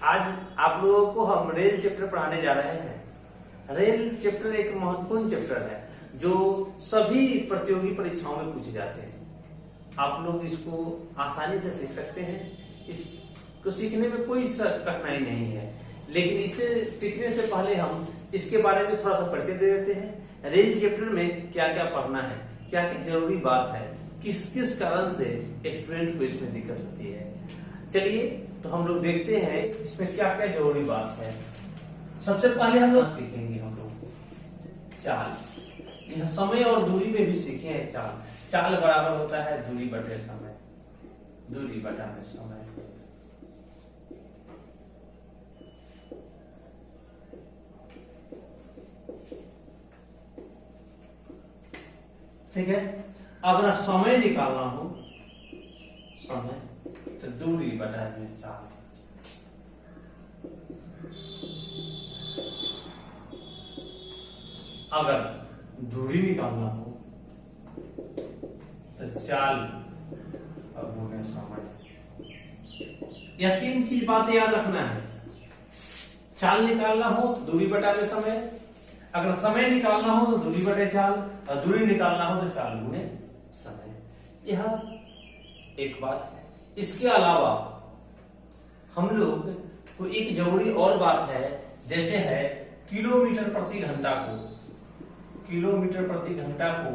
आज आप लोगों को हम रेल चैप्टर पढ़ाने जा रहे हैं। रेल चैप्टर एक महत्वपूर्ण चैप्टर है जो सभी प्रतियोगी परीक्षाओं में पूछे जाते हैं। आप लोग इसको आसानी से सीख सकते हैं। इसको सीखने में कोई कठिनाई नहीं है, लेकिन इसे सीखने से पहले हम इसके बारे में थोड़ा सा परिचय दे देते हैं। रेल चैप्टर में क्या क्या पढ़ना है, क्या क्या जरूरी बात है, किस किस कारण से स्टूडेंट को इसमें दिक्कत होती है। चलिए तो हम लोग देखते हैं इसमें क्या क्या जरूरी बात है। सबसे पहले हम लोग सीखेंगे चाल। यह समय और दूरी में भी सीखे हैं चाल। चाल बराबर होता है दूरी बटे समय, दूरी बटा में समय। ठीक है। अगर समय निकालना हो, समय तो दूरी बटा में चाल। अगर दूरी निकालना हो तो चाल और गुणे समय। यह तीन चीज बातें याद रखना है। चाल निकालना हो तो दूरी बटा में समय, अगर समय निकालना हो तो दूरी बटे चाल, और दूरी निकालना हो तो चाल गुणे समय। यह एक बात है। इसके अलावा हम लोग को एक जरूरी और बात है, जैसे है किलोमीटर प्रति घंटा को, किलोमीटर प्रति घंटा को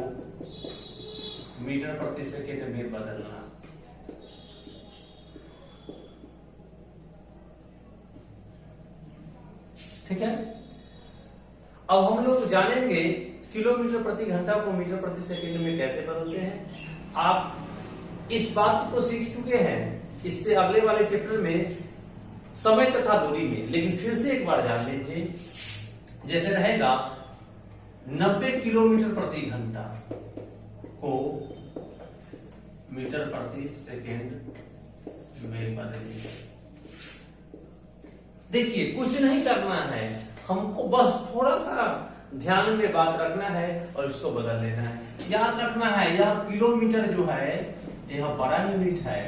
मीटर प्रति सेकेंड में बदलना। ठीक है। अब हम लोग जानेंगे किलोमीटर प्रति घंटा को मीटर प्रति सेकंड में कैसे बदलते हैं। आप इस बात को सीख चुके हैं इससे अगले वाले चैप्टर में समय तथा दूरी में, लेकिन फिर से एक बार जान लीजिए। जैसे रहेगा 90 किलोमीटर प्रति घंटा को मीटर प्रति सेकंड में बदलिए। देखिए कुछ नहीं करना है, हमको बस थोड़ा सा ध्यान में बात रखना है और इसको बदल लेना है। याद रखना है यह किलोमीटर जो है यह बड़ा यूनिट है।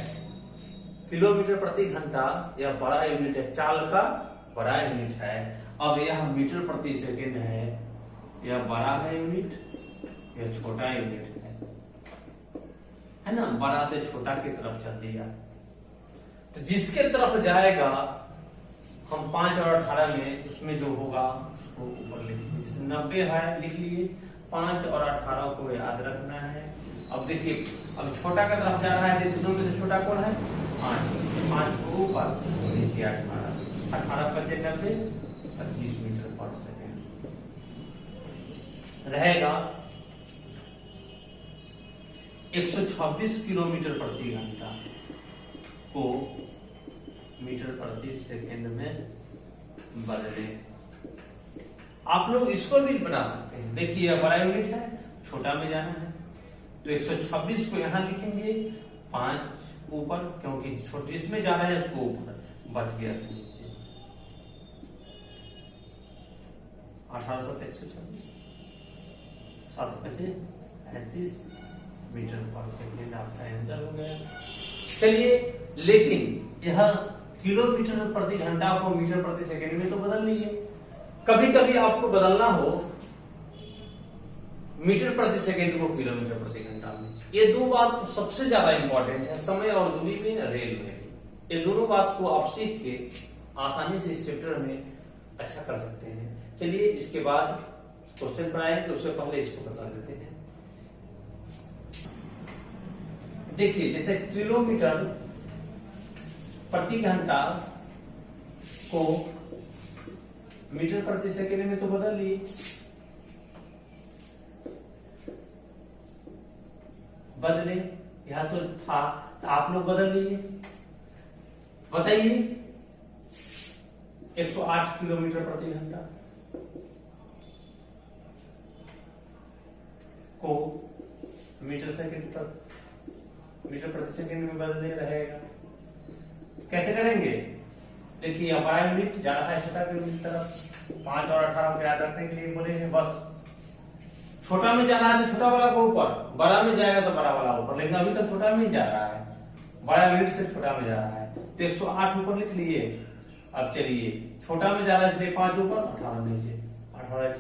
किलोमीटर प्रति घंटा यह बड़ा यूनिट है, चाल का बड़ा यूनिट है। अब यह मीटर प्रति सेकंड है, यह बड़ा है यूनिट, यह छोटा यूनिट है ना। बड़ा से छोटा की तरफ चल दिया तो जिसके तरफ जाएगा हम 5 और 18 में उसमें जो होगा उसको ऊपर लिख लीजिए। 90 है लिख लिए, 5 और 18 को याद रखना है। अब देखिए अब छोटा का तरफ जा रहा है, दोनों में से छोटा कौन है? 5 को ऊपर नीचे 18, 18 25 90, 25 मीटर पर सेकेंड रहेगा। 126 किलोमीटर प्रति घंटा को मीटर प्रति सेकंड में बदले। आप लोग इसको भी बना सकते हैं। देखिए यह बड़ा यूनिट है, छोटा में जाना है तो 126 को यहां लिखेंगे, 5 ऊपर, क्योंकि छोटे इसमें जाना है उसको ऊपर, बच गया नीचे। 18 7 126, 7 5 35 मीटर पर सेकेंड आपका आंसर हो गया। चलिए, लेकिन यह किलोमीटर प्रति घंटा को मीटर प्रति सेकंड में तो बदल लीजिए। कभी कभी आपको बदलना हो मीटर प्रति सेकंड को किलोमीटर प्रति घंटा में। ये दो बात सबसे ज्यादा इंपॉर्टेंट है, समय और दूरी में, रेल में भी। ये दोनों बात को आप सीख के आसानी से इस चैप्टर में अच्छा कर सकते हैं। चलिए इसके बाद क्वेश्चन बनाएंगे, उससे पहले इसको बता देते हैं। देखिए जैसे किलोमीटर प्रति घंटा को मीटर प्रति सेकंड में तो बदल लिए, बदले यहां तो था तो आप लोग बदल लीजिए। बताइए 108 किलोमीटर प्रति घंटा को मीटर सेकंड पर मीटर प्रति सेकंड में बदले रहेगा। कैसे करेंगे? देखिए यहाँ बड़ा यूनिट जा रहा है छोटा यूनिट तरफ, 5 और 18 को याद रखने के लिए बोले हैं। बस छोटा में जा रहा है तो छोटा वाला को ऊपर, बड़ा में जाएगा तो बड़ा वाला ऊपर, लेकिन अभी तक छोटा में ही जा रहा है। बड़ा यूनिट से छोटा में जा रहा है तो 108 ऊपर लिख लिए अब चलिए छोटा में जा रहा है इसलिए 5 ऊपर 18 नीचे, 18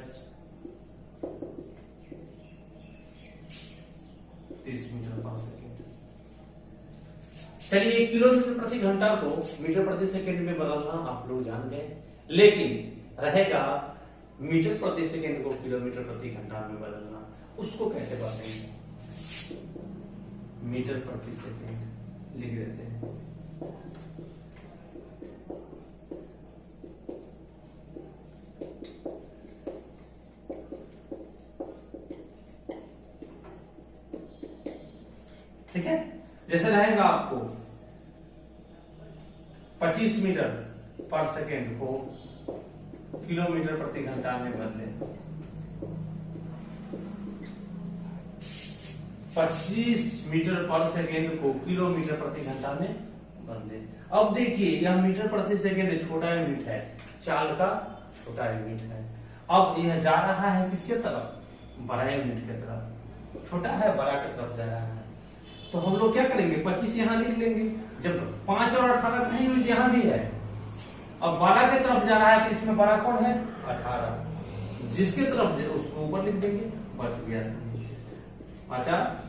30 मीटर पर सेकेंड। चलिए किलोमीटर प्रति घंटा को मीटर प्रति सेकेंड में बदलना आप लोग जान गए, लेकिन रहेगा मीटर प्रति सेकेंड को किलोमीटर प्रति घंटा में बदलना, उसको कैसे बदलेंगे? मीटर प्रति सेकेंड लिख देते हैं। ठीक है, जैसे रहेगा आपको 25 मीटर पर सेकेंड को किलोमीटर प्रति घंटा में बदले, 25 मीटर पर सेकेंड को किलोमीटर प्रति घंटा में बदले। अब देखिए यह मीटर प्रति सेकेंड छोटा यूनिट है, चाल का छोटा यूनिट है। अब यह जा रहा है किसके तरफ? बड़ा यूनिट की तरफ। छोटा है बड़ा की तरफ जा रहा है, तो हम लोग क्या करेंगे? 25 यहां लिख लेंगे, जब 5 और 18 कहीं यूज यहां भी है। अब बड़ा की तरफ जा रहा है तो इसमें बड़ा कौन है? 18, जिसके तरफ उसको ऊपर लिख देंगे, बच गया।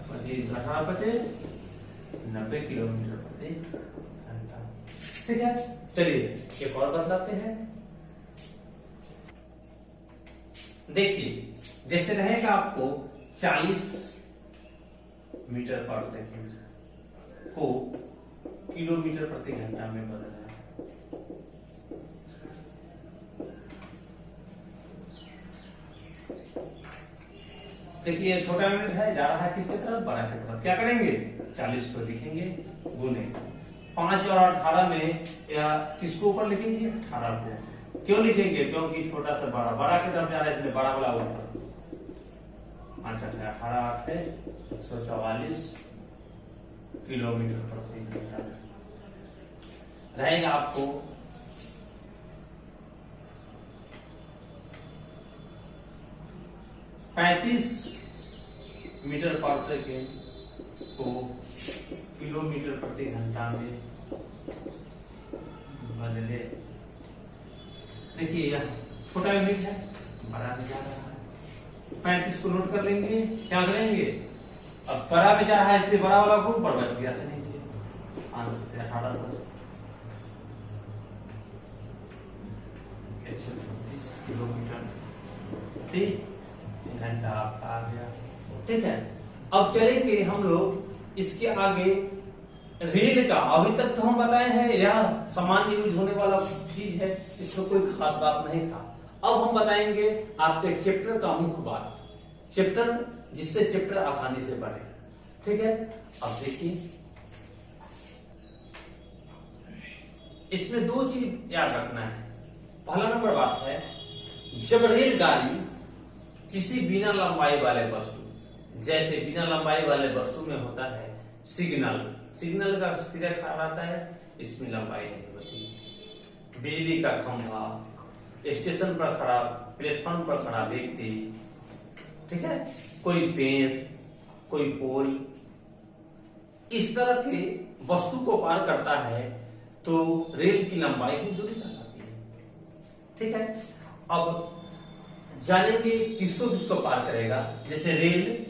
25 18 बचे 90 किलोमीटर प्रति घंटा। ठीक है, चलिए एक और बदलाते हैं। देखिए जैसे रहेगा आपको 40 मीटर पर सेकेंड को किलोमीटर प्रति घंटा में बदलना है। देखिए छोटा यूनिट है, जा रहा है किसके तरफ? बड़ा की तरफ। क्या करेंगे? 40 को लिखेंगे गुने 5 और 18 में, या किसको ऊपर लिखेंगे? 18 को। क्यों लिखेंगे? क्योंकि छोटा से बड़ा, बड़ा की तरफ जा रहा है इसलिए बड़ा वाला ऊपर। 5 18 है 144 किलोमीटर प्रति घंटा रहेगा आपको। पैंतीस मीटर पर सेकेंड को किलोमीटर प्रति घंटा में बदले। देखिए यह छोटा यूनिट है, बड़ा में जा रहा है। 35 को नोट कर लेंगे, क्या करेंगे? अब बड़ा में जा रहा है इसलिए बड़ा वाला को ऊपर बच गया से नीचे। आंसर 18 136 किलोमीटर प्रति घंटा आपका आ गया। ठीक है, अब चलेंगे हम लोग इसके आगे। रेल का अभी तक तो हम बताए हैं, यह सामान्य यूज होने वाला चीज है, इसमें कोई खास बात नहीं था। अब हम बताएंगे आपके चैप्टर का मुख्य बात, चैप्टर जिससे चैप्टर आसानी से बढ़े। ठीक है, अब देखिए इसमें 2 चीज याद रखना है। पहला नंबर बात है, जब रेलगाड़ी किसी बिना लंबाई वाले वस्तु, जैसे बिना लंबाई वाले वस्तु में होता है सिग्नल, सिग्नल का क्रिया खड़ा रहता है, इसमें लंबाई नहीं होती। बिजली का खंभा, स्टेशन पर खड़ा, प्लेटफॉर्म पर खड़ा व्यक्ति, ठीक है, कोई पेड़, कोई पोल, इस तरह के वस्तु को पार करता है तो रेल की लंबाई की दूरी कहलाती है। ठीक है, अब जानेंगे किसको किसको पार करेगा। जैसे रेल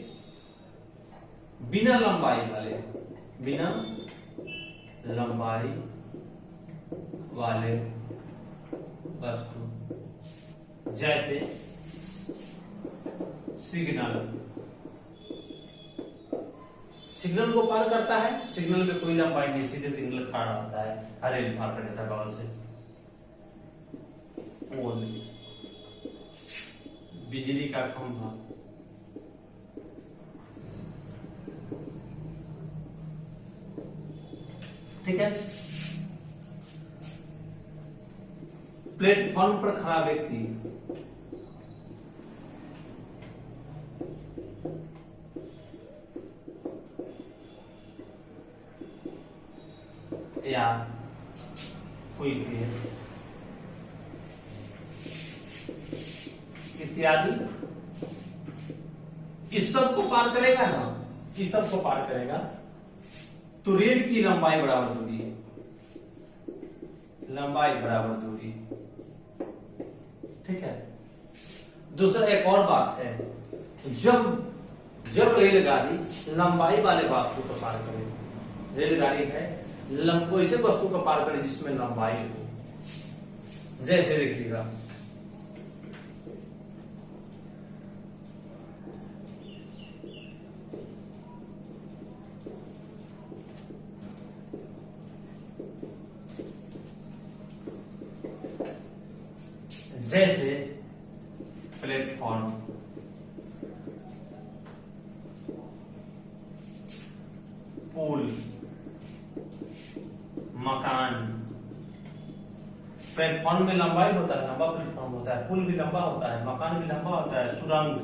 बिना लंबाई वाले, बिना लंबाई वाले वस्तु, जैसे सिग्नल, सिग्नल को पार करता है, सिग्नल में कोई लंबाई नहीं, सीधे सिग्नल खड़ा रहता है, हर रेल पार कर देता है बगल से। पोल, बिजली का खंभा, ठीक है, प्लेटफॉर्म पर खड़ा व्यक्ति, या कोई पेड़ इत्यादि, इस सब को पार करेगा ना, इस सब को पार करेगा तो रेल की लंबाई बराबर होगी लंबाई बराबर दूरी। ठीक है। दूसरा एक और बात है, जब रेलगाड़ी लंबाई वाले वस्तु को पार करे, रेलगाड़ी है ऐसे वस्तु को पार करे जिसमें लंबाई हो। जैसे देखिएगा, जैसे प्लेटफॉर्म, पुल, मकान। प्लेटफॉर्म में लंबाई होता है, लंबा प्लेटफॉर्म होता है, पुल भी लंबा होता है, मकान भी लंबा होता है, सुरंग,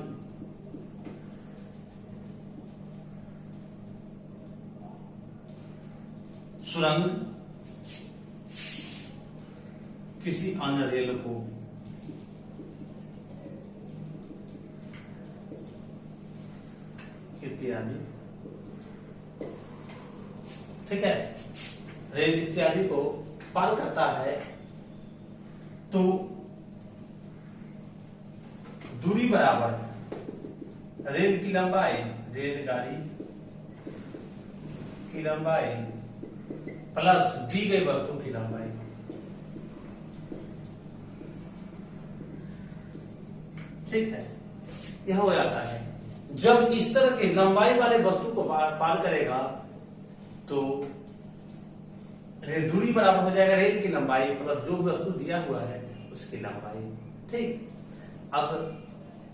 किसी अन्य रेल को इत्यादि। ठीक है। रेल इत्यादि को पार करता है तो दूरी बराबर रेल की लंबाई, रेलगाड़ी की लंबाई प्लस दी गई वस्तु की लंबाई। ठीक है। यह हो जाता है। जब इस तरह के लंबाई वाले वस्तु को पार करेगा तो दूरी बराबर हो जाएगा रेल की लंबाई प्लस जो वस्तु दिया हुआ है उसकी लंबाई। ठीक। अब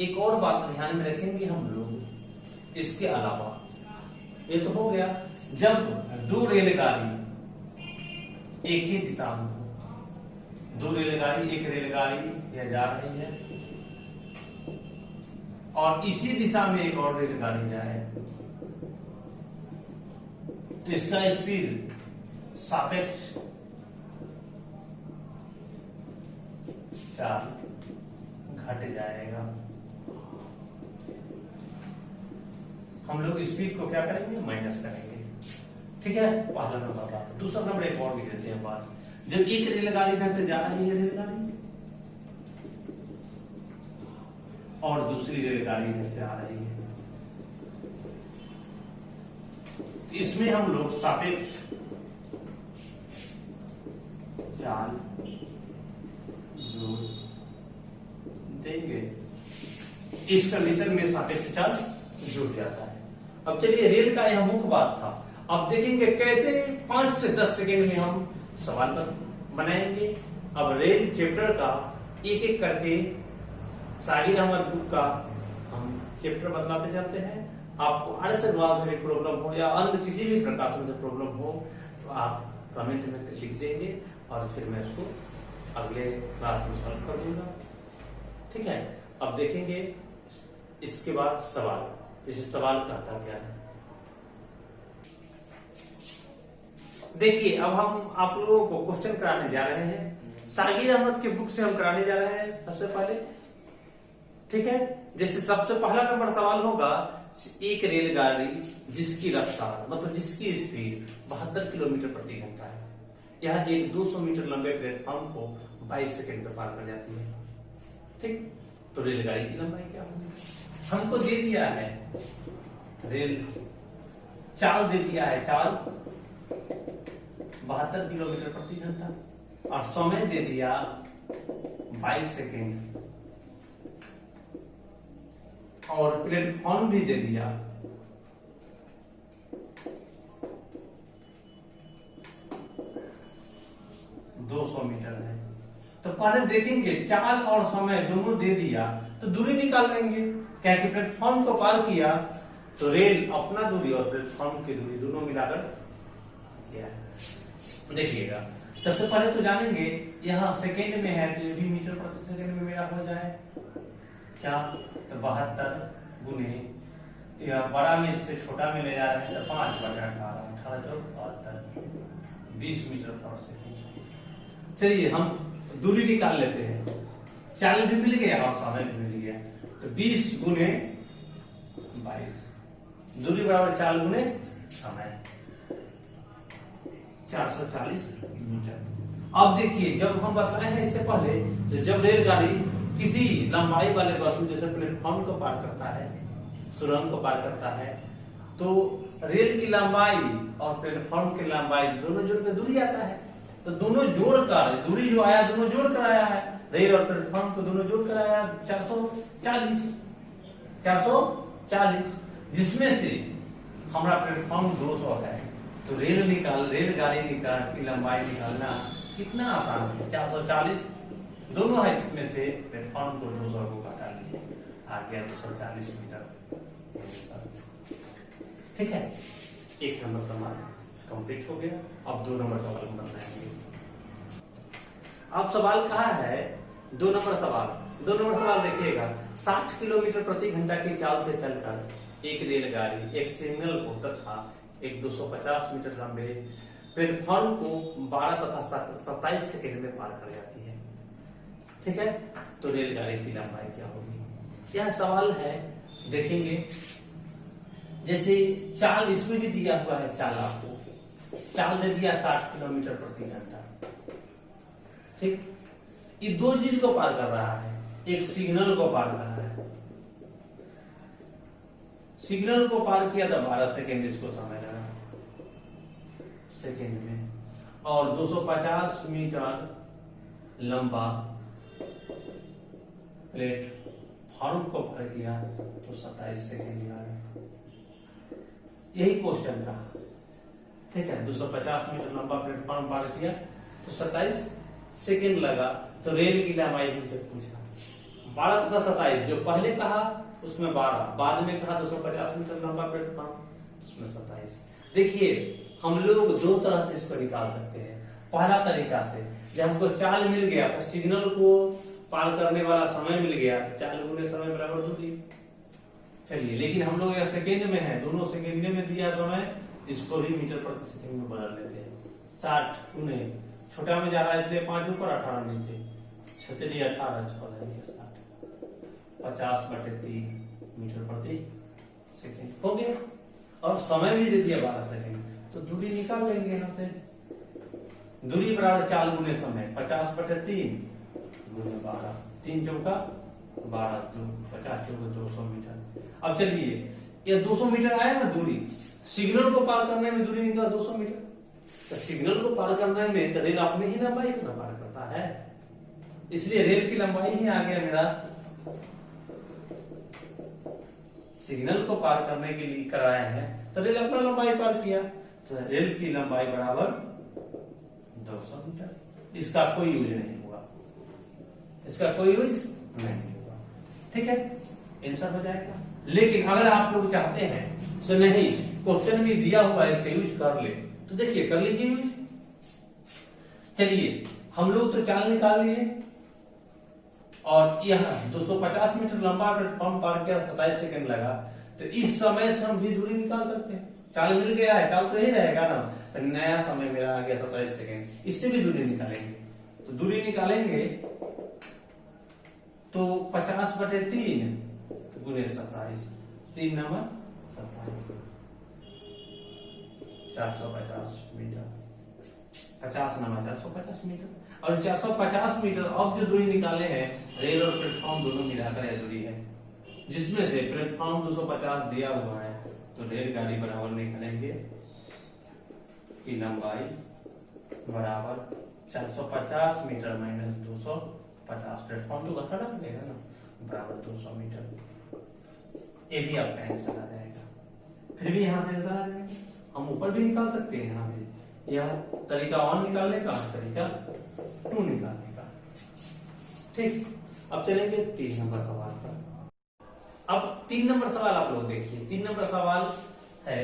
एक और बात ध्यान में रखेंगे हम लोग, इसके अलावा ये तो हो गया जब दो रेलगाड़ी एक ही दिशा में, दो रेलगाड़ी, एक रेलगाड़ी यह जा रही है और इसी दिशा में एक और रेलगाड़ी जाए तो इसका स्पीड सापेक्ष चाल घट जाएगा। हम लोग स्पीड को क्या करेंगे, माइनस करेंगे। ठीक है। पहला नंबर बात। दूसरा नंबर एक और लिख देते हैं बात, जब एक रेलगाड़ी इधर से जा रही है रेलगाड़ी और दूसरी रेलगाड़ी इधर से आ रही है, इसमें हम लोग सापेक्ष चाल जोड़ देंगे। इस कंडीशन में सापेक्ष चाल जुड़ जाता है। अब चलिए, रेल का यह मुख्य बात था। अब देखेंगे कैसे 5 से 10 सेकेंड में हम सवाल बनाएंगे। अब रेल चैप्टर का एक एक करके साहिर अहमद बुक का हम चैप्टर बतलाते जाते हैं। आपको आर्ट्स एडवांस में प्रॉब्लम हो या अन्य किसी भी प्रकाशन से प्रॉब्लम हो तो आप कमेंट में लिख देंगे और फिर मैं इसको अगले क्लास में सॉल्व कर दूंगा। ठीक है। अब देखेंगे इसके बाद सवाल, जैसे सवाल कहता क्या है। देखिए, अब हम आप लोगों को क्वेश्चन कराने जा रहे हैं, सागिर अहमद के बुक से हम कराने जा रहे हैं सबसे पहले। ठीक है। जैसे सबसे पहला नंबर सवाल होगा, एक रेलगाड़ी जिसकी रफ्तार मतलब जिसकी स्पीड 72 किलोमीटर प्रति घंटा है, यह एक 200 मीटर लंबे प्लेटफॉर्म को 22 सेकंड में पार कर जाती है। ठीक। तो रेलगाड़ी की लंबाई क्या होगी, हमको दे दिया है रेल चाल दे दिया है, चाल 72 किलोमीटर प्रति घंटा और समय दे दिया 22 सेकेंड और प्लेटफॉर्म भी दे दिया 200 मीटर है। तो पहले देखेंगे चाल और समय दोनों दे दिया तो दूरी निकाल लेंगे। क्या कि प्लेटफॉर्म को पार किया तो रेल अपना दूरी और प्लेटफॉर्म की दूरी दोनों मिलाकर देखिएगा। सबसे पहले तो जानेंगे यहाँ सेकेंड में है तो ये भी मीटर प्रति सेकेंड में मेरा हो जाए क्या, तो 72 गुने यह बड़ा में से छोटा में ले जा रहे हैं तो 5/18 18 20 मीटर पर सेकेंड। चलिए हम दूरी निकाल लेते हैं। चाल भी मिल गया और समय भी मिल गया तो 20 गुने 22 दूरी बराबर चाल गुने समय 440 मीटर। अब देखिए, जब हम बताए हैं इससे पहले, जब रेलगाड़ी किसी लंबाई वाले वस्तु जैसे प्लेटफॉर्म को पार करता है, सुरंग को पार करता है, तो रेल की लंबाई और प्लेटफॉर्म की लंबाई दोनों जोड़ कर दूरी आता है। तो दोनों जोड़कर दूरी जो आया, दोनों जोड़ कर आया है, रेल और प्लेटफॉर्म को दोनों जोड़ कर आया 440, जिसमें से हमारा प्लेटफॉर्म 200 है। तो रेलगाड़ी की लंबाई निकालना कितना आसान है, 440 दोनों है, जिसमें से प्लेटफॉर्म को 200 को घटा लिए, आ गया 240 मीटर। ठीक है, एक नंबर सवाल कंप्लीट हो गया। अब 2 नंबर सवाल हम बनाएंगे। अब सवाल कहा है 2 नंबर सवाल देखिएगा, 60 किलोमीटर प्रति घंटा की चाल से चलकर एक रेलगाड़ी एक सिग्नल को तथा एक 250 मीटर लंबे प्लेटफॉर्म को 12 तथा 27 सेकेंड में पार कर जाती है। ठीक है, तो रेलगाड़ी की लंबाई क्या होगी? यह सवाल है, देखेंगे। जैसे चाल इसमें भी दिया हुआ है, चाल दे दिया 60 किलोमीटर प्रति घंटा। ठीक, ये 2 चीज को पार कर रहा है, एक सिग्नल को पार कर रहा है, सिग्नल को पार किया तो 12 सेकेंड इसको समय लगा सेकेंड में, और 250 मीटर लंबा प्लेटफॉर्म को पार किया तो 27 सेकेंड लगा। यही क्वेश्चन था। ठीक है, 250 मीटर लंबा प्लेटफॉर्म पार किया तो 27 सेकेंड लगा। तो रेल की लंबाई हमसे पूछा 12 तथा 27, जो पहले कहा उसमें 12, बाद में कहा 250 मीटर लंबा प्लेटफॉर्म, उसमें 27। देखिए, हम लोग 2 तरह से इसको निकाल सकते हैं। पहला तरीका से, जब हमको चाल मिल गया तो सिग्नल को पार करने वाला समय मिल गया, तो चाल गुने समय बराबर दूरी। चलिए, लेकिन हम लोग यह सेकेंड में है, दोनों सेकेंड में दिया समय, इसको भी मीटर प्रति सेकेंड में बदल लेते हैं। 60 गुने, छोटा में जा रहा है इसलिए 5 ऊपर 18 नीचे, 36 18 60, 50/3 मीटर प्रति सेकेंड हो गया। और समय भी दे दिया 12 सेकेंड, तो दूरी निकाल लेंगे यहाँ से। दूरी बराबर चाल गुने समय, 50/3 गुने 12, 3 चौका 12, 50 चौका 200 मीटर। अब चलिए, ये 200 मीटर आया ना दूरी, सिग्नल को पार करने में दूरी निकला 200 मीटर। तो सिग्नल को पार करने में तो रेल अपने ही लंबाई को पार करता है, इसलिए रेल की लंबाई ही आ गया मेरा। सिग्नल को पार करने के लिए कराया है तो रेल अपना लंबाई पार किया, तो रेल की लंबाई बराबर 200 मीटर। इसका कोई यूज नहीं हुआ, इसका कोई यूज नहीं हुआ। ठीक है, आंसर हो जाएगा। लेकिन अगर आप लोग चाहते हैं तो नहीं, क्वेश्चन में दिया हुआ है इसका यूज कर ले, तो देखिए कर लीजिए यूज। चलिए, हम लोग तो चाल निकाल लिए, और यह 250 मीटर लंबा प्लेटफॉर्म पार किया, 27 सेकंड लगा। तो इस समय से हम भी दूरी निकाल सकते हैं। चाल मिल गया है, चाल तो यही रहेगा ना, तो नया समय मेरा आ गया 27 सेकंड, इससे भी दूरी निकालेंगे। तो दूरी निकालेंगे तो 50/3 गुने 27, 3 नंबर 27, 450 मीटर, 50 नंबर 450 मीटर। और 450 मीटर अब जो दूरी निकाले हैं, रेल और प्लेटफॉर्म दोनों मिलाकर यह दूरी है, जिसमें से प्लेटफॉर्म 250 दिया हुआ है, तो रेलगाड़ी बराबर निकालेंगे की लंबाई बराबर 450 मीटर माइनस 250, प्लेटफॉर्म तो घटा देगा ना, बराबर 200 मीटर। ये भी आपका आंसर आ जाएगा। फिर भी यहां से आंसर आ जाएगा, हम ऊपर भी निकाल सकते हैं। यहाँ भी यह तरीका 1 निकालने का, तरीका 2 निकालने का। ठीक, अब चलेंगे 3 नंबर सवाल पर। अब 3 नंबर सवाल आप लोग देखिए। 3 नंबर सवाल है,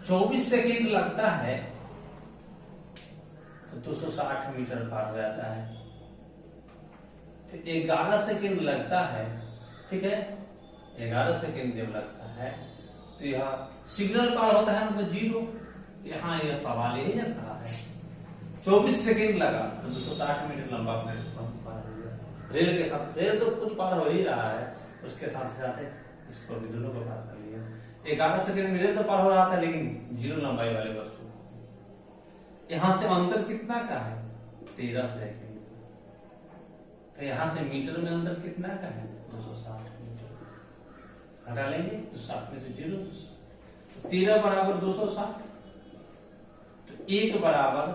24 सेकेंड लगता है तो 260 मीटर पार हो जाता है। फिर 11 सेकेंड लगता है, ठीक है, 11 सेकेंड जब लगता है तो यह सिग्नल पार होता है, मतलब 0। यहाँ यह सवाल यही ना कहा है, 24 सेकेंड लगा तो 260 मीटर लंबा प्लेटफॉर्म पार हो गया। रेल के साथ, रेल तो खुद पार हो ही रहा है, उसके साथ साथ इसको भी दोनों को पार कर लिया। 11 सेकेंड में रेल तो पार हो रहा था, लेकिन 0 लंबाई वाले वस्तु। यहां से अंतर कितना का है, 13 सेकेंड। तो यहां से मीटर में अंतर कितना का है? 260 मीटर। हटा लेंगे तो 60 में से 0, तो 13 बराबर 260, तो 1 बराबर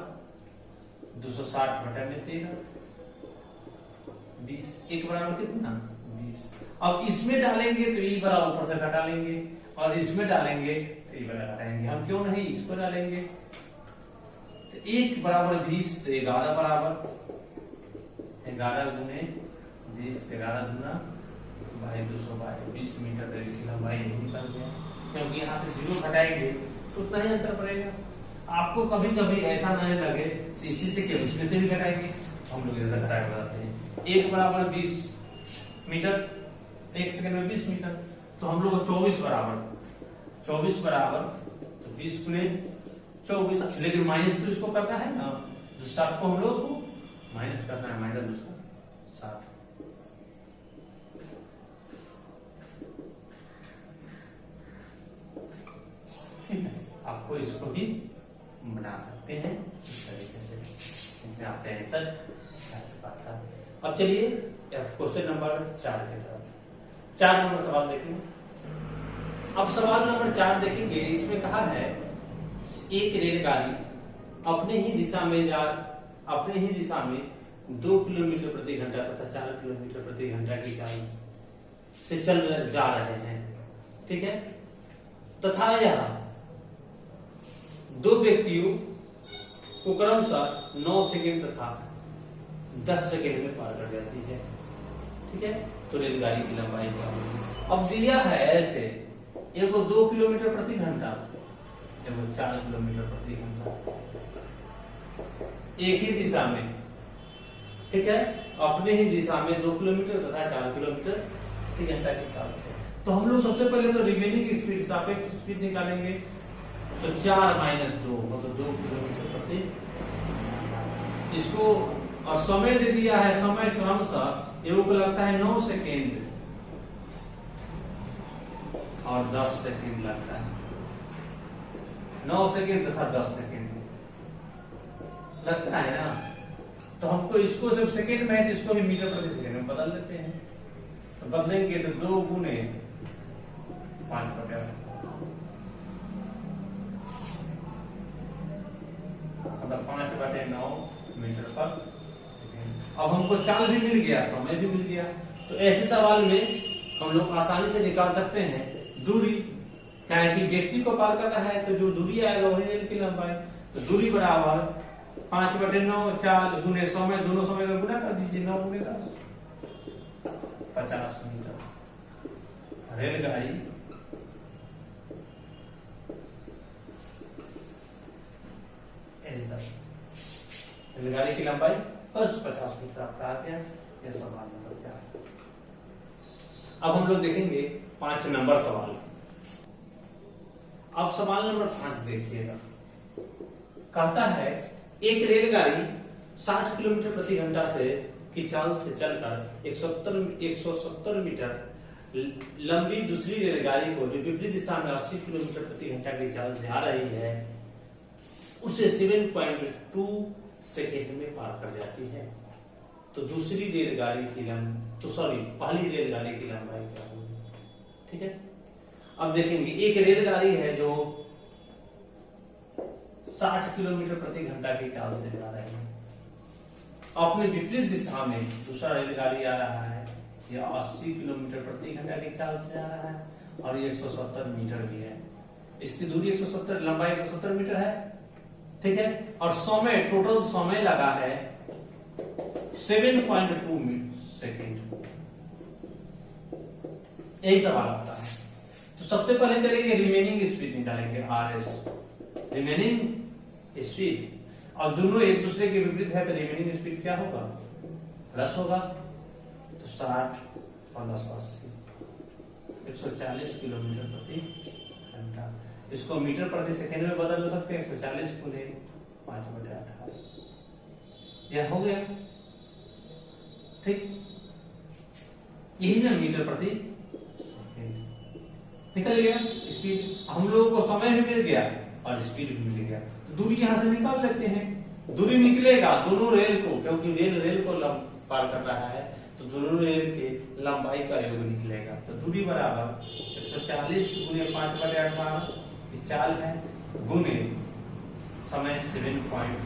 260 बटा में 13, 20। 1 बराबर कितना? 20। अब इसमें डालेंगे तो ई बराबर ऊपर से घटा लेंगे, और इसमें डालेंगे तो ई बराबर घटाएंगे। हम क्यों नहीं इसको डालेंगे? तो 1 बराबर 20, तो 11 बराबर 11 गुने 20, 11 गुना बाई 200 बाई 20 मीटर रेल की लंबाई यही निकल गया। क्योंकि यहाँ से 0 घटाएंगे तो उतना ही अंतर पड़ेगा। आपको कभी कभी ऐसा नहीं लगे इसी से क्या इसमें से भी घटाएंगे, हम लोग इधर घटा के बताते हैं। 1 बराबर 20 मीटर, 1 सेकंड में 20 मीटर, तो हम लोग 24 बराबर तो 20 गुने 24, लेकिन माइनस तो इसको करना है ना, जो 60 को हम लोग को माइनस करना है, माइनस 260। ठीक है, आपको इसको भी बना सकते हैं इस तरीके से, इसमें आपका आंसर आ चुका था। अब चलिए क्वेश्चन नंबर 4 की तरफ। 4 नंबर सवाल देखेंगे। अब सवाल नंबर 4 देखेंगे। इसमें कहा है एक रेलगाड़ी अपने ही दिशा में 2 किलोमीटर प्रति घंटा तथा 4 किलोमीटर प्रति घंटा की चाल से चल जा रहे हैं। ठीक है, तथा यह 2 व्यक्तियों को क्रमशः 9 सेकेंड तथा 10 सेकेंड में पार कर जाती है। ठीक है, तो रेलगाड़ी की लंबाई क्या होगी? अब दिया है ऐसे, एक 2 किलोमीटर प्रति घंटा, एक 4 किलोमीटर प्रति घंटा, एक ही दिशा में। ठीक है, अपने ही दिशा में 2 किलोमीटर तथा 4 किलोमीटर प्रति घंटा के हिसाब से। तो हम लोग सबसे पहले तो रिमेनिंग स्पीड, सापेक्ष स्पीड निकालेंगे। तो 4 माइनस 2 मतलब 2 किलोमीटर प्रति। इसको और समय दे दिया है, समय क्रमशः ये को लगता है 9 सेकेंड और 10 सेकेंड लगता है। 9 सेकेंड तथा 10 सेकेंड लगता है ना। तो हमको इसको जब सेकेंड में है तो इसको भी मीटर प्रति सेकेंड में बदल देते हैं। तो बदलेंगे तो 2 गुने 5 बटा, मतलब 5/9 मीटर पर सेकेंड। अब हमको चाल भी मिल गया, समय भी मिल गया। तो ऐसे सवाल में हम लोग आसानी से निकाल सकते हैं दूरी। क्या है कि व्यक्ति को पार करना है तो जो दूरी आएगा वही रेल की लंबाई। तो दूरी बराबर 5/9, 4 गुने समय, दोनों समय में गुना कर दीजिए, 9 गुने 10, 50 मीटर। रेलगाड़ी रेलगाड़ी की लंबाई बस 50 मीटर आपका आ गया। यह सवाल नंबर 4। अब हम लोग देखेंगे 5 नंबर सवाल। अब सवाल नंबर 5 देखिएगा। कहता है एक रेलगाड़ी 60 किलोमीटर प्रति घंटा से की चाल से चलकर 170 मीटर लंबी दूसरी रेलगाड़ी को जो विपरीत दिशा में 80 किलोमीटर प्रति घंटा की चाल से आ रही है उसे 7.2 सेकेंड में पार कर जाती है। तो दूसरी रेलगाड़ी की पहली रेलगाड़ी की लंबाई क्या होगी? ठीक है, अब देखेंगे एक रेलगाड़ी है जो 60 किलोमीटर प्रति घंटा की चाल से जा रही है। अपने विपरीत दिशा में दूसरा रेलगाड़ी आ रहा है, यह 80 किलोमीटर प्रति घंटा की चाल से आ रहा है और ये 170 मीटर भी है। इसकी दूरी 170, लंबाई 170 मीटर है। ठीक है, और समय, टोटल समय लगा है 7.2 सेकेंड। यही सवाल आता है। तो सबसे पहले चलेंगे रिमेनिंग स्पीड निकालेंगे, RS रिमेनिंग स्पीड। और दोनों एक दूसरे के विपरीत है तो रिमेनिंग स्पीड क्या होगा? प्लस होगा। तो 60 और 80, 140 किलोमीटर प्रति घंटा। इसको मीटर प्रति सेकेंड में बदल सकते हैं, 140 गुने 5/18। यह हो गया। ठीक, यही ना मीटर प्रति सेकेंड निकल गया। स्पीड हम लोगों को समय भी मिल गया और स्पीड भी मिल गया। तो दूरी यहां से निकाल लेते हैं। दूरी निकलेगा दोनों रेल को, क्योंकि रेल को पार कर रहा है, तो दोनों रेल के लंबाई का योग निकलेगा। तो दूरी बराबर 140 गुने 5/18 चाल है, गुने समय 7 पॉइंट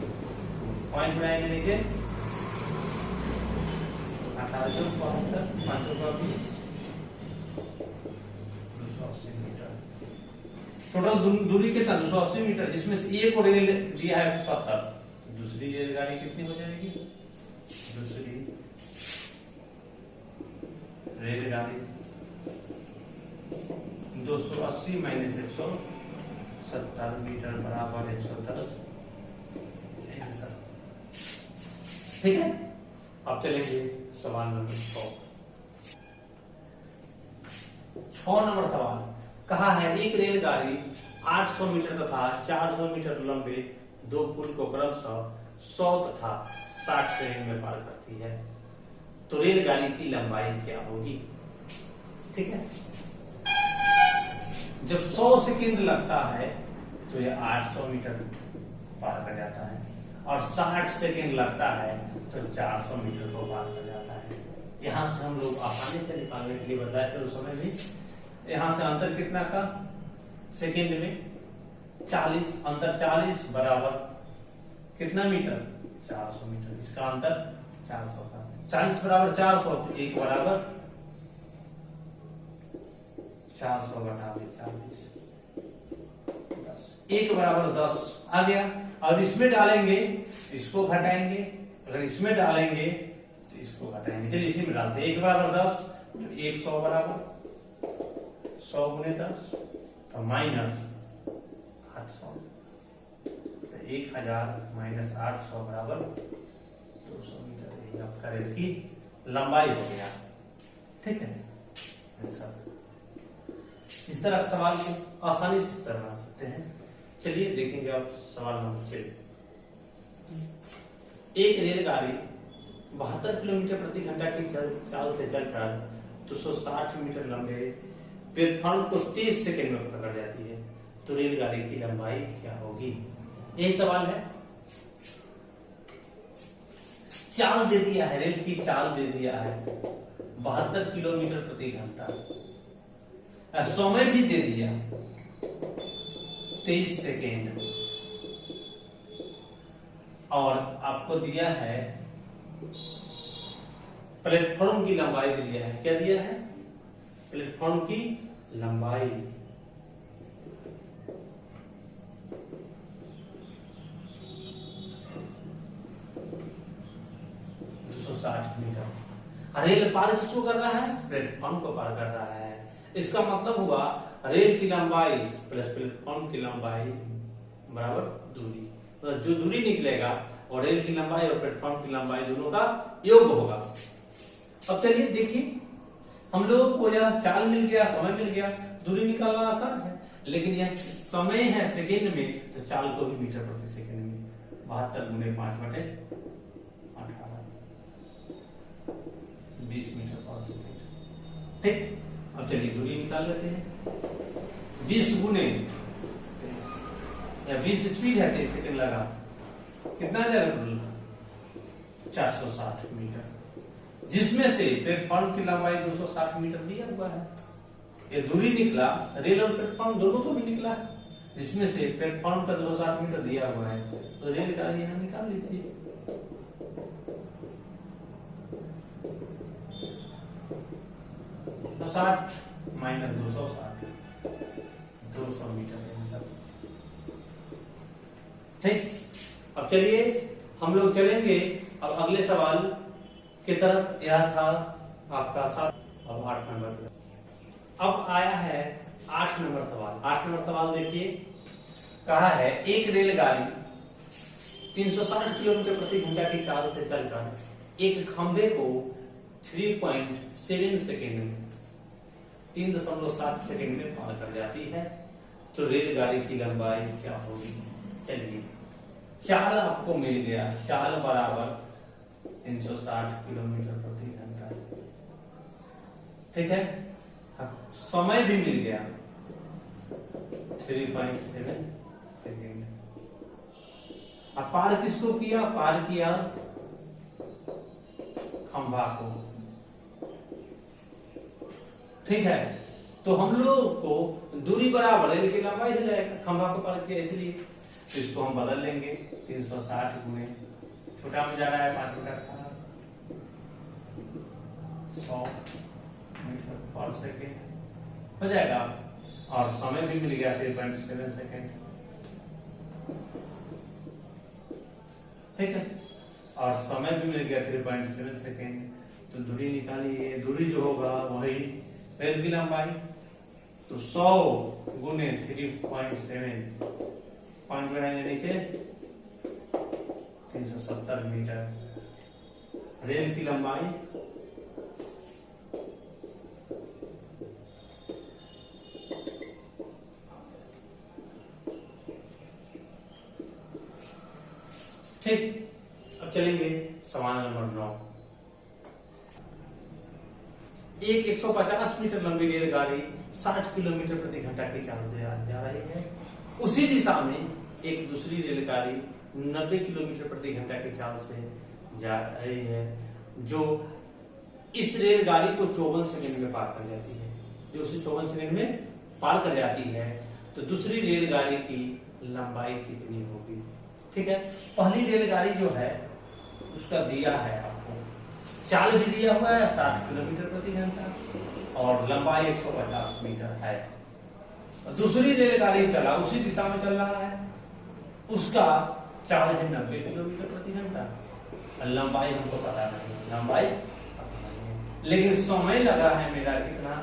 बनाएंगे नीचे 1872 520 280 मीटर। टोटल दूरी कितना 280 मीटर, जिसमें से एक और रेल लिया है 170। दूसरी रेलगाड़ी कितनी हो जाएगी? दूसरी रेलगाड़ी 280 माइनस 170 मीटर बराबर 110। ठीक है, अब चलेंगे सवाल नंबर 6 नंबर सवाल। कहा है एक रेलगाड़ी 800 मीटर तथा 400 मीटर लंबे दो पुल को क्रमशः 100 तथा 60 सेकंड में पार करती है, तो रेलगाड़ी की लंबाई क्या होगी? ठीक है, जब 100 सेकंड लगता है तो ये 800 मीटर पार कर जाता है, और 60 सेकंड लगता है तो 400 मीटर को पार कर जाता है। यहां से हम लोग आसानी से निकालने के लिए बताए थे उस समय भी। यहां से अंतर कितना का सेकंड में 40, अंतर 40 बराबर कितना मीटर? 400 मीटर। इसका अंतर 400 का, 40 बराबर 400, तो 1 बराबर 400 बटा 40, 10, 1 बराबर 10 आ गया। और इसमें डालेंगे, इसको घटाएंगे, अगर इसमें डालेंगे तो इसको घटाएंगे। चलिए इसी में डालते हैं, 1 बराबर 10 तो 100 बराबर 100 गुने 10 तो माइनस 800, तो 1000 माइनस 800 बराबर 200 मीटर। यही आपका रेल की लंबाई हो गया। ठीक है, इस तरह सवाल को आसानी से इस तरह बना सकते हैं। चलिए देखेंगे अब सवाल नंबर 7। एक रेलगाड़ी 72 किलोमीटर प्रति घंटा की चाल से चलकर 260 मीटर लंबे प्लेटफॉर्म को 30 सेकंड में पकड़ जाती है, तो रेलगाड़ी की लंबाई क्या होगी? यही सवाल है। चाल दे दिया है, रेल की चाल दे दिया है 72 किलोमीटर प्रति घंटा, समय भी दे दिया 23 सेकेंड, और आपको दिया है प्लेटफॉर्म की लंबाई भी दिया है। क्या दिया है? प्लेटफॉर्म की लंबाई 260 मीटर। रेल पार किसको कर रहा है? प्लेटफॉर्म को पार कर रहा है। इसका मतलब हुआ रेल की लंबाई प्लस प्लेटफॉर्म की लंबाई बराबर दूरी, तो जो दूरी निकलेगा और रेल की लंबाई और प्लेटफॉर्म की लंबाई दोनों का योग होगा। अब चलिए देखिए, हम लोगों को यह चाल मिल गया, समय मिल गया, दूरी निकालना आसान है, लेकिन यह समय है सेकेंड में, तो चाल को भी मीटर प्रति सेकेंड में 72 गुने 5/18 20 मीटर पर सेकेंड। ठीक, अब चलिए दूरी निकाल लेते हैं। 20 गुने या 20 स्पीड है, 23 सेकेंड लगा, कितना जाएगा? 460 मीटर, जिसमें से प्लेटफॉर्म की लंबाई 260 मीटर दिया हुआ है। ये दूरी निकला, रेल और प्लेटफॉर्म दोनों को भी निकला है, जिसमें से प्लेटफॉर्म का 260 मीटर दिया हुआ है, तो रेलगाड़ी यहां निकाल लीजिए। तो 60 माइनस 260, 200 मीटर है सब। ठीक, अब चलिए हम लोग चलेंगे अब अगले सवाल की तरफ। यह था आपका 7, अब 8 नंबर। अब आया है 8 नंबर सवाल। 8 नंबर सवाल देखिए, कहा है एक रेलगाड़ी 360 किलोमीटर प्रति घंटा की चाल से चलकर एक खंभे को 3.7 सेकेंड में 3.7 सेकेंड में पार कर जाती है, तो रेलगाड़ी की लंबाई क्या होगी? चलिए, चाल आपको मिल गया, चाल बराबर 360 किलोमीटर प्रति घंटा। ठीक है, समय भी मिल गया 3.7 सेकेंड। और पार किसको किया? पार किया खंभा को। ठीक है, तो हम लोग को दूरी बराबर है लेकिन लंबाई हो जाएगा, खंभा को पार किया इसलिए। तो इसको हम बदल लेंगे, 360 गुणे छोटा में जा रहा है 5 मीटर 100 मीटर पर सेकेंड हो जाएगा। और समय भी मिल गया 3.7 सेकेंड। ठीक है, और समय भी मिल गया 3.7 सेकेंड। तो दूरी निकालिए, दूरी जो होगा वही रेल की लंबाई। तो 100 गुने 3.7, 5 बढ़ाएंगे नीचे 370 मीटर रेल की लंबाई। ठीक, अब चलेंगे सवाल नंबर 9। एक 150 मीटर लंबी रेलगाड़ी 60 किलोमीटर प्रति घंटा की चाल से जा रही है। उसी दिशा में एक दूसरी रेलगाड़ी 90 किलोमीटर प्रति घंटा की चाल से जा रही है, जो इस रेलगाड़ी को 54 सेकंड में पार कर जाती है। जो उसे 54 सेकंड में पार कर जाती है, तो दूसरी रेलगाड़ी की लंबाई कितनी होगी? ठीक है, पहली रेलगाड़ी जो है उसका दिया है आपको, चाल भी दिया हुआ है 60 किलोमीटर प्रति घंटा और लंबाई 150 मीटर है। दूसरी रेलगाड़ी चला उसी दिशा में चल रहा है, उसका चाल है 90 किलोमीटर प्रति घंटा, लंबाई हमको पता नहीं, लंबाई लेकिन समय लगा है मेरा कितना?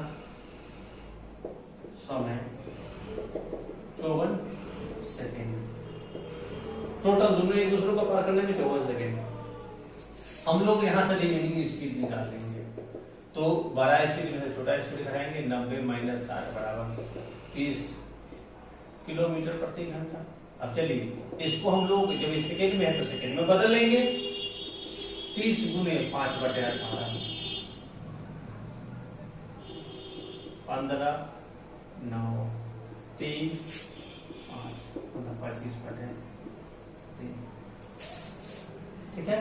समय 54 सेकेंड। टोटल दोनों एक दूसरे को पार करने में 54 सेकेंड। हम लोग यहां से रिमेनिंग स्पीड निकाल लेंगे, तो बड़ा स्पीड में छोटा स्पीड कराएंगे। 90 माइनस 60 बराबर 30 किलोमीटर प्रति घंटा। अब चलिए इसको हम लोग जब इस सेकेंड में है तो सेकेंड में बदल लेंगे। 30 गुने 5/18 15 9 3 5 मतलब 25/3। ठीक है,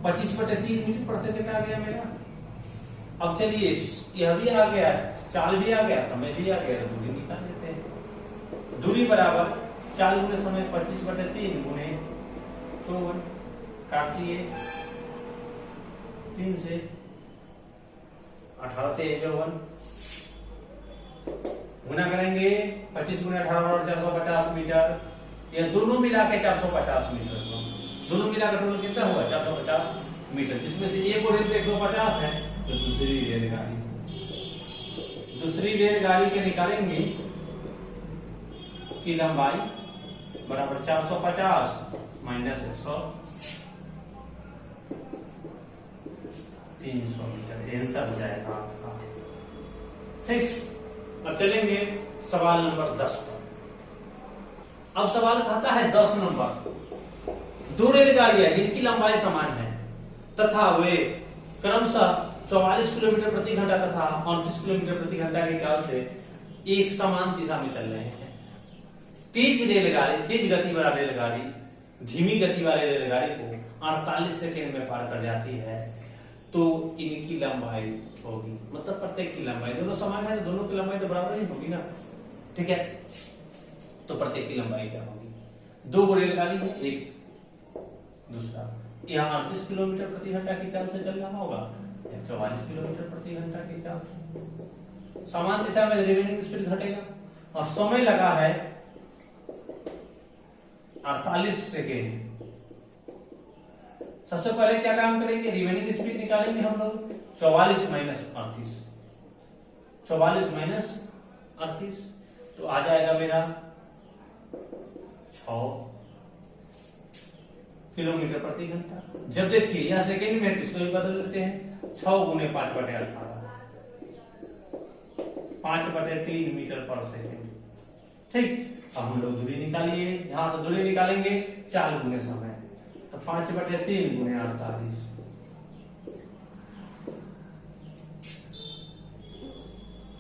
25/3 मीटर पर सेकेंड आ गया मेरा। अब चलिए यह भी आ गया, चाल भी आ गया, समय भी आ गया, दूरी निकाल लेते हैं। दूरी बराबर चाल गुने समय 25/3 गुने 54 काटिए 3 से 18 से 54 गुना करेंगे 25 गुने 18 और 450 मीटर। यह दोनों मिला के 450 मीटर, दोनों मिलाकर टोटल कितना हुआ? 450 मीटर, जिसमें से एक और 150 है। तो दूसरी रेलगाड़ी के निकालेंगे की लंबाई बराबर 450 माइनस 100 300 मीटर, आंसर हो जाएगा आपका। ठीक, अब चलेंगे सवाल नंबर 10 पर। अब सवाल कहता है 10 नंबर, दो रेलगाड़ियां जिनकी लंबाई समान है तथा वे क्रमशः 44 किलोमीटर प्रति घंटा तथा 38 किलोमीटर प्रति घंटा की चाल से एक समान दिशा में चल रहे हैं। तेज रेलगाड़ी, तेज गति वाला रेलगाड़ी धीमी गति वाले रेलगाड़ी को 48 सेकेंड में पार कर जाती है, तो इनकी लंबाई होगी, मतलब प्रत्येक की लंबाई, दोनों समान है, दोनों की लंबाई तो बराबर ही होगी ना। ठीक है, तो प्रत्येक की लंबाई क्या होगी? दो रेलगाड़ी है, एक दूसरा, यहाँ 38 किलोमीटर प्रति घंटा की चाल से चल रहा होगा, 44 किलोमीटर प्रति घंटा की चाल से। समान दिशा में रिमेनिंग स्पीड घटेगा और समय लगा है 48 सेकेंड। सबसे पहले क्या काम करेंगे? रिमेनिंग स्पीड निकालेंगे हम लोग। 44 माइनस 38, 44 माइनस 38 तो आ जाएगा मेरा 6 किलोमीटर प्रति घंटा। जब देखिए यह सेकेंड में, इसको भी बदल लेते हैं। 6 गुने 5/18 5/3 मीटर पर सेकेंड। ठीक, अब हम लोग दूरी निकालिए, यहां से दूरी निकालेंगे 4 गुने समय, तो 5/3 गुने 48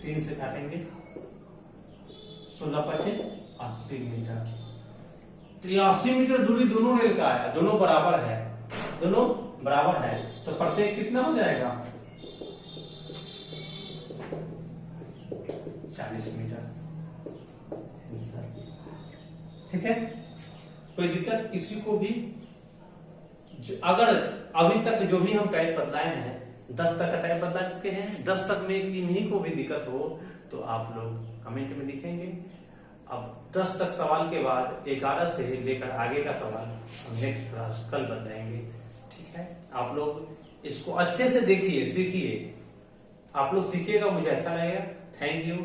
3 से काटेंगे 16 × 5 = 80 मीटर। 83 मीटर दूरी दोनों रेल का है, दोनों बराबर है, दोनों बराबर है, तो प्रत्येक कितना हो जाएगा 40 मीटर। ठीक है, कोई दिक्कत किसी को भी? अगर अभी तक जो भी हम टाइप बतलाए हैं 10 तक का टाइप बतला चुके हैं, 10 तक में इन्हीं को भी दिक्कत हो तो आप लोग कमेंट में लिखेंगे। अब 10 तक सवाल के बाद 11 से लेकर आगे का सवाल हम नेक्स्ट क्लास कल बताएंगे। ठीक है, आप लोग इसको अच्छे से देखिए, सीखिए। आप लोग सीखिएगा, मुझे अच्छा लगेगा। Thank you.